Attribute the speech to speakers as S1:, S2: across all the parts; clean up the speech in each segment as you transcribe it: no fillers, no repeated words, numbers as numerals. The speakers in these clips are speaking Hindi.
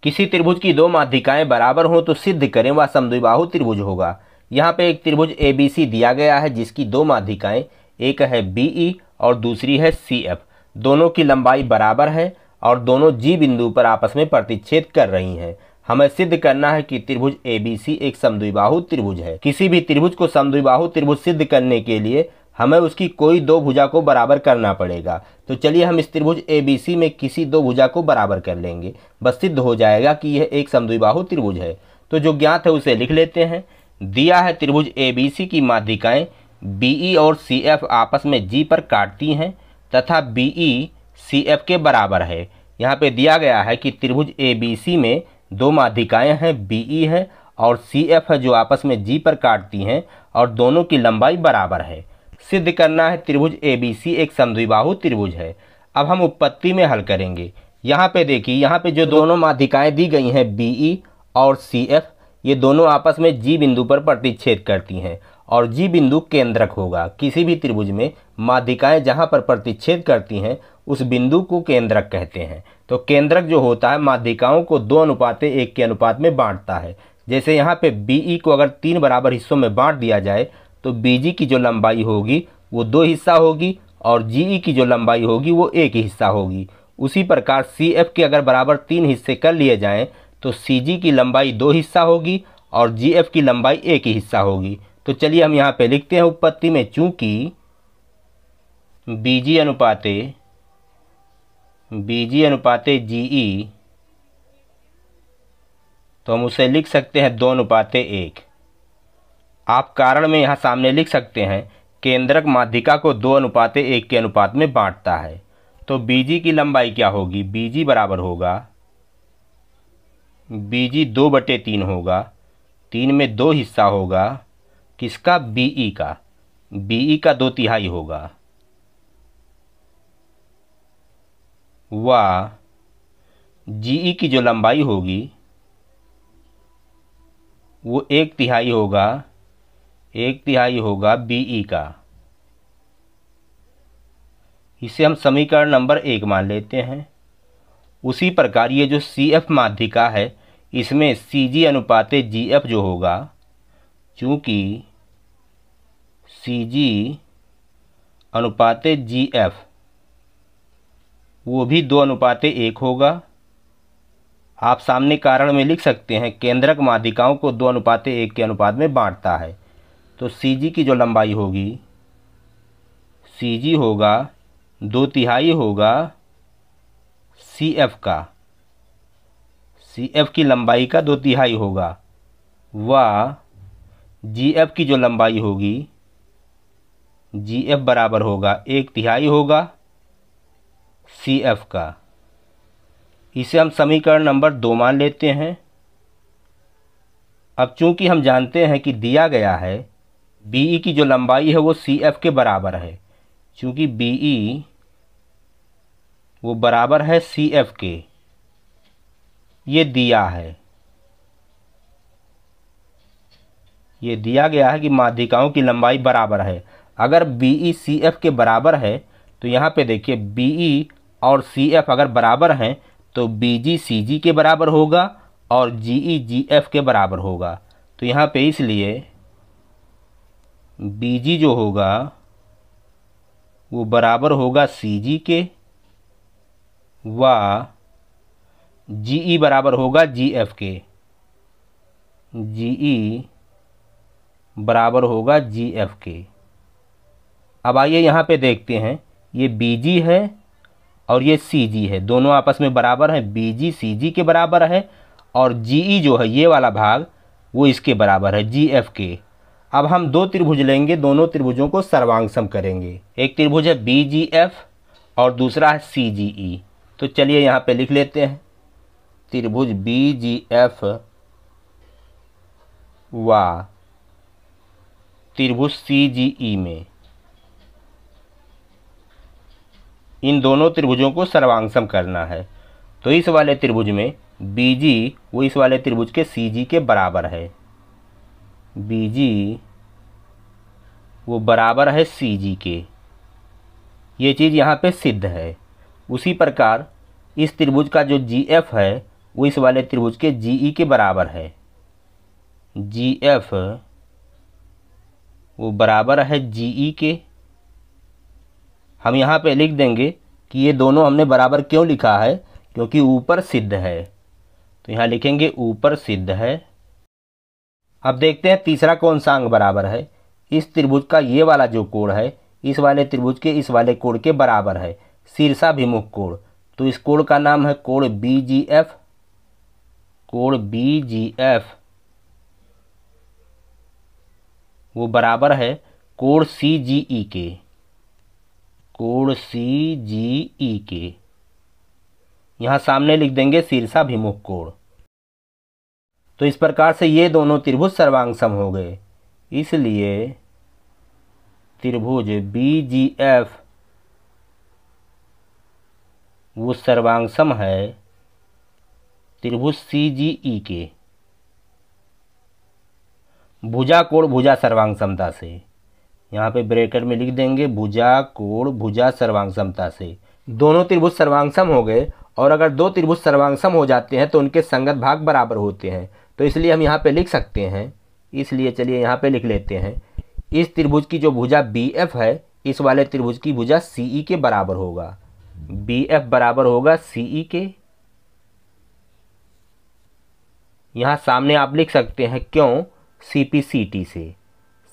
S1: किसी त्रिभुज की दो माध्यिकाएं बराबर हों तो सिद्ध करें वह समद्विबाहु त्रिभुज होगा। यहाँ पे एक त्रिभुज ABC दिया गया है जिसकी दो माध्यिकाएं, एक है BE और दूसरी है CF। दोनों की लंबाई बराबर है और दोनों G बिंदु पर आपस में प्रतिच्छेद कर रही हैं। हमें सिद्ध करना है कि त्रिभुज ABC एक समद्विबाहु त्रिभुज है। किसी भी त्रिभुज को समद्विबाहु त्रिभुज सिद्ध करने के लिए हमें उसकी कोई दो भुजा को बराबर करना पड़ेगा। तो चलिए हम इस त्रिभुज ABC में किसी दो भुजा को बराबर कर लेंगे, बस सिद्ध हो जाएगा कि यह एक समद्विबाहु त्रिभुज है। तो जो ज्ञात है उसे लिख लेते हैं। दिया है त्रिभुज ABC की माध्यिकाएं BE और CF आपस में G पर काटती हैं तथा BE CF के बराबर है। यहाँ पे दिया गया है कि त्रिभुज ABC में दो माध्यिकाएं हैं, BE है और CF है जो आपस में G पर काटती हैं और दोनों की लंबाई बराबर है। सिद्ध करना है त्रिभुज ABC एक समद्विबाहु त्रिभुज है। अब हम उत्पत्ति में हल करेंगे। यहाँ पे देखिए, यहाँ पे जो दोनों माध्यिकाएं दी गई हैं BE और CF, ये दोनों आपस में G बिंदु पर प्रतिच्छेद करती हैं और G बिंदु केंद्रक होगा। किसी भी त्रिभुज में माध्यिकाएं जहाँ पर प्रतिच्छेद करती हैं उस बिंदु को केंद्रक कहते हैं। तो केंद्रक जो होता है माध्यिकाओं को 2:1 के अनुपात में बांटता है। जैसे यहाँ पे BE को अगर 3 बराबर हिस्सों में बांट दिया जाए तो BG की जो लंबाई होगी वो 2 हिस्सा होगी और GE की जो लंबाई होगी वो 1 हिस्सा होगी। उसी प्रकार CF के अगर बराबर 3 हिस्से कर लिए जाएं तो CG की लंबाई 2 हिस्सा होगी और GF की लंबाई 1 हिस्सा होगी। तो चलिए हम यहाँ पे लिखते हैं उत्पत्ति में, चूंकि BG अनुपाते GE, तो हम उसे लिख सकते हैं 2:1। आप कारण में यहाँ सामने लिख सकते हैं केंद्रक माध्यिका को 2:1 के अनुपात में बांटता है। तो BG की लंबाई क्या होगी? BG बराबर होगा, BG 2/3 होगा, 3 में 2 हिस्सा होगा किसका? BE का। BE का 2/3 होगा। व GE की जो लंबाई होगी वो 1/3 होगा, 1/3 होगा BE का। इसे हम समीकरण नंबर 1 मान लेते हैं। उसी प्रकार ये जो CF माध्यिका है इसमें CG अनुपाते GF जो होगा, चूंकि CG अनुपाते GF वो भी 2:1 होगा। आप सामने कारण में लिख सकते हैं केंद्रक माध्यिकाओं को 2:1 के अनुपात में बांटता है। तो CG की जो लंबाई होगी, CG होगा 2/3 होगा CF का, CF की लंबाई का 2/3 होगा। व GF की जो लंबाई होगी, GF बराबर होगा 1/3 होगा CF का। इसे हम समीकरण नंबर 2 मान लेते हैं। अब चूंकि हम जानते हैं कि दिया गया है BE की जो लंबाई है वो CF के बराबर है, चूंकि BE वो बराबर है CF के, ये दिया है, ये दिया गया है कि माध्यिकाओं की लंबाई बराबर है। अगर BE CF के बराबर है तो यहाँ पे देखिए BE और CF अगर बराबर हैं तो BG CG के बराबर होगा और GE GF के बराबर होगा। तो यहाँ पे इसलिए BG जो होगा वो बराबर होगा CG के व GE बराबर होगा GF के, GE बराबर होगा GF के। अब आइए यहाँ पे देखते हैं, ये BG है और ये CG है, दोनों आपस में बराबर हैं, BG CG के बराबर है और GE जो है ये वाला भाग वो इसके बराबर है GF के। अब हम दो त्रिभुज लेंगे, दोनों त्रिभुजों को सर्वांग सम करेंगे। एक त्रिभुज है BGF और दूसरा है CGE। तो चलिए यहाँ पे लिख लेते हैं, त्रिभुज BGF व त्रिभुज CGE में इन दोनों त्रिभुजों को सर्वांग करना है। तो इस वाले त्रिभुज में BG वो इस वाले त्रिभुज के CG के बराबर है, BG वो बराबर है CG के, ये चीज़ यहाँ पे सिद्ध है। उसी प्रकार इस त्रिभुज का जो GF है वो इस वाले त्रिभुज के जीई के बराबर है। जीएफ वो बराबर है जीई के। हम यहाँ पे लिख देंगे कि ये दोनों हमने बराबर क्यों लिखा है, क्योंकि ऊपर सिद्ध है, तो यहाँ लिखेंगे ऊपर सिद्ध है। अब देखते हैं तीसरा कौन सा अंग बराबर है। इस त्रिभुज का ये वाला जो कोण है इस वाले त्रिभुज के इस वाले कोण के बराबर है, शीर्षाभिमुख कोण। तो इस कोण का नाम है कोण बीजीएफ। कोण बीजीएफ वो बराबर है कोण सीजीई के। कोण सीजीई के यहाँ सामने लिख देंगे शीर्षाभिमुख कोण। तो इस प्रकार से ये दोनों त्रिभुज सर्वांगसम हो गए। इसलिए त्रिभुज बीजीएफ वो सर्वांगसम है त्रिभुज सीजीई के भुजा कोण भुजा सर्वांगसमता से। यहाँ पे ब्रैकेट में लिख देंगे भुजा कोण भुजा सर्वांगसमता से। दोनों त्रिभुज सर्वांगसम हो गए, और अगर दो त्रिभुज सर्वांगसम हो जाते हैं तो उनके संगत भाग बराबर होते हैं। तो इसलिए हम यहाँ पे लिख सकते हैं, इसलिए चलिए यहाँ पे लिख लेते हैं, इस त्रिभुज की जो भुजा BF है इस वाले त्रिभुज की भुजा CE के बराबर होगा। BF बराबर होगा CE के। यहाँ सामने आप लिख सकते हैं क्यों, CPCT से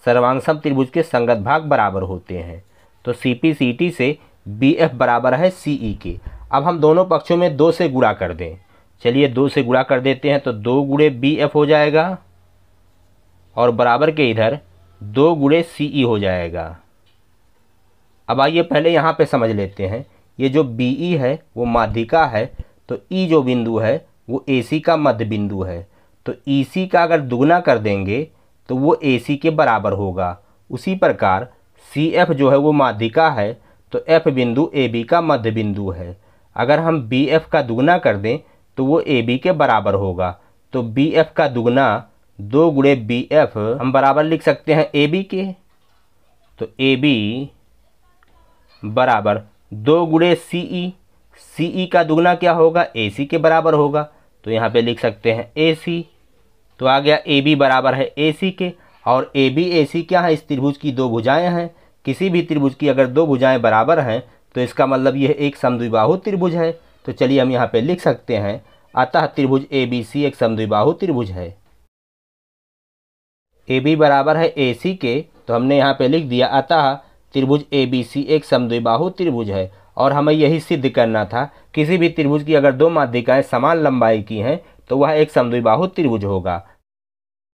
S1: सर्वांगसम त्रिभुज के संगत भाग बराबर होते हैं। तो CPCT से BF बराबर है CE के। अब हम दोनों पक्षों में 2 से गुणा कर दें। चलिए 2 से गुणा कर देते हैं, तो 2 गुणे BF हो जाएगा और बराबर के इधर 2 गुणे CE हो जाएगा। अब आइए पहले यहाँ पे समझ लेते हैं, ये जो BE है वो माध्यिका है, तो E जो बिंदु है वो AC का मध्य बिंदु है। तो EC का अगर दुगना कर देंगे तो वो AC के बराबर होगा। उसी प्रकार CF जो है वो माध्यिका है, तो F बिंदु AB का मध्य बिंदु है। अगर हम BF का दुगना कर दें तो वो AB के बराबर होगा। तो BF का दुगना 2 गुणे BF हम बराबर लिख सकते हैं AB के। तो AB बराबर 2 गुणे CE। CE का दुगना क्या होगा, AC के बराबर होगा। तो यहाँ पे लिख सकते हैं AC। तो आ गया AB बराबर है AC के। और AB AC क्या है, इस त्रिभुज की 2 भुजाएं हैं। किसी भी त्रिभुज की अगर 2 भुजाएं बराबर हैं तो इसका मतलब यह एक समद्विबाहु त्रिभुज है। तो चलिए हम यहाँ पे लिख सकते हैं, अतः त्रिभुज ABC एक समद्विबाहु त्रिभुज है। AB बराबर है AC के, तो हमने यहाँ पे लिख दिया अतः त्रिभुज ABC एक समद्विबाहु त्रिभुज है। और हमें यही सिद्ध करना था, किसी भी त्रिभुज की अगर 2 माध्यिकाएं समान लंबाई की हैं तो वह एक समद्विबाहु त्रिभुज होगा।